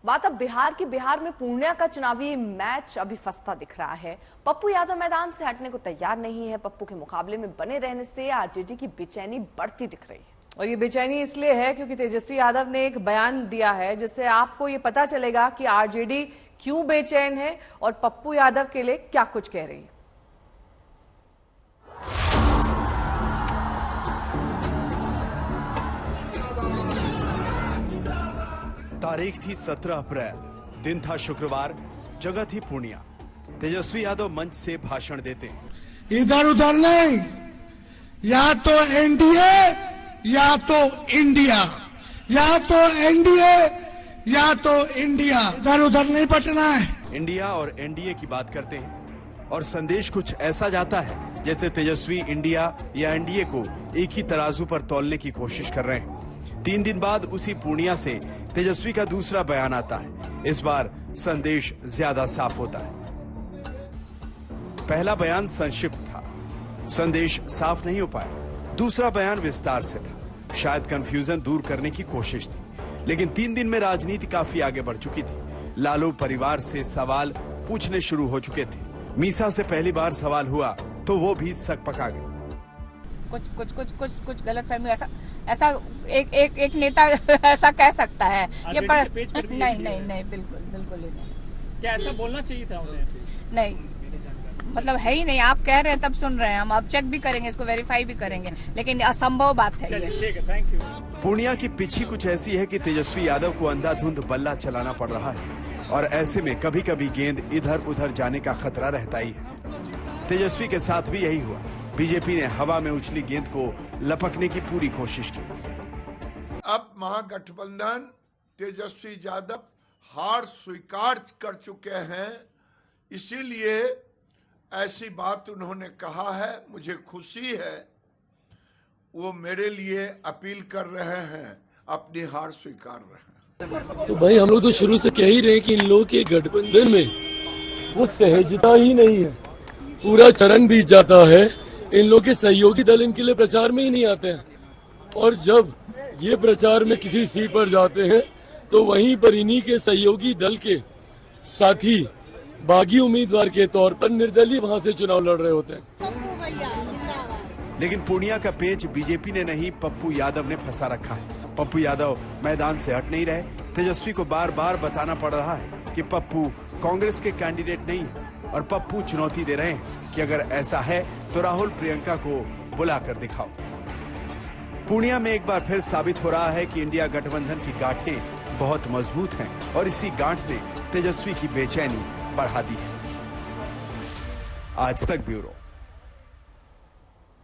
बात अब बिहार की। बिहार में पूर्णिया का चुनावी मैच अभी फंसता दिख रहा है। पप्पू यादव मैदान से हटने को तैयार नहीं है। पप्पू के मुकाबले में बने रहने से आरजेडी की बेचैनी बढ़ती दिख रही है। और ये बेचैनी इसलिए है क्योंकि तेजस्वी यादव ने एक बयान दिया है जिससे आपको ये पता चलेगा कि आरजेडी क्यों बेचैन है और पप्पू यादव के लिए क्या कुछ कह रही है। तारीख थी 17 अप्रैल, दिन था शुक्रवार, जगह थी पूर्णिया। तेजस्वी यादव मंच से भाषण देते हैं। इधर उधर नहीं, या तो एनडीए या तो इंडिया, या तो एनडीए या तो इंडिया, इधर उधर नहीं बटना है। इंडिया और एनडीए की बात करते हैं और संदेश कुछ ऐसा जाता है जैसे तेजस्वी इंडिया या एनडीए को एक ही तराजू पर तौलने की कोशिश कर रहे हैं। 3 दिन बाद उसी पूर्णिया से तेजस्वी का दूसरा बयान आता है। इस बार संदेश ज्यादा साफ होता है। पहला बयान संक्षिप्त था, संदेश साफ नहीं हो पाया। दूसरा बयान विस्तार से था, शायद कंफ्यूजन दूर करने की कोशिश थी। लेकिन 3 दिन में राजनीति काफी आगे बढ़ चुकी थी। लालू परिवार से सवाल पूछने शुरू हो चुके थे। मीसा से पहली बार सवाल हुआ तो वो भी सक पका गई। कुछ गलतफहमी ऐसा एक नेता ऐसा कह सकता है ये पर नहीं बिल्कुल ही नहीं। क्या ऐसा बोलना चाहिए था उन्हें? नहीं, मतलब है ही नहीं। आप कह रहे हैं तब सुन रहे हैं हम, अब चेक भी करेंगे, इसको वेरीफाई भी करेंगे, लेकिन असंभव बात है ये। ठीक है, थैंक यू। पूर्णिया की पिछी कुछ ऐसी है कि तेजस्वी यादव को अंधाधुंध बल्ला चलाना पड़ रहा है और ऐसे में कभी कभी गेंद इधर उधर जाने का खतरा रहता ही है। तेजस्वी के साथ भी यही हुआ। बीजेपी ने हवा में उछली गेंद को लपकने की पूरी कोशिश की। अब महागठबंधन तेजस्वी यादव हार स्वीकार कर चुके हैं, इसीलिए ऐसी बात उन्होंने कहा है। मुझे खुशी है, वो मेरे लिए अपील कर रहे हैं, अपनी हार स्वीकार रहे हैं। तो भाई हम लोग तो शुरू से कह ही रहे हैं कि इन लोगों के गठबंधन में वो सहजता ही नहीं है। पूरा चरण बीत जाता है, इन लोग के सहयोगी दल इनके लिए प्रचार में ही नहीं आते हैं और जब ये प्रचार में किसी सीट पर जाते हैं तो वहीं पर इन्हीं के सहयोगी दल के साथी बागी उम्मीदवार के तौर पर निर्दलीय वहां से चुनाव लड़ रहे होते हैं। लेकिन पूर्णिया का पेच बीजेपी ने नहीं, पप्पू यादव ने फंसा रखा है। पप्पू यादव मैदान से हट नहीं रहे। तेजस्वी को बार बार बताना पड़ रहा है कि पप्पू कांग्रेस के कैंडिडेट नहीं है और पप्पू चुनौती दे रहे हैं कि अगर ऐसा है तो राहुल प्रियंका को बुलाकर दिखाओ। पूर्णिया में एक बार फिर साबित हो रहा है कि इंडिया गठबंधन की गांठें बहुत मजबूत हैं और इसी गांठ ने तेजस्वी की बेचैनी बढ़ा दी है। आज तक ब्यूरो।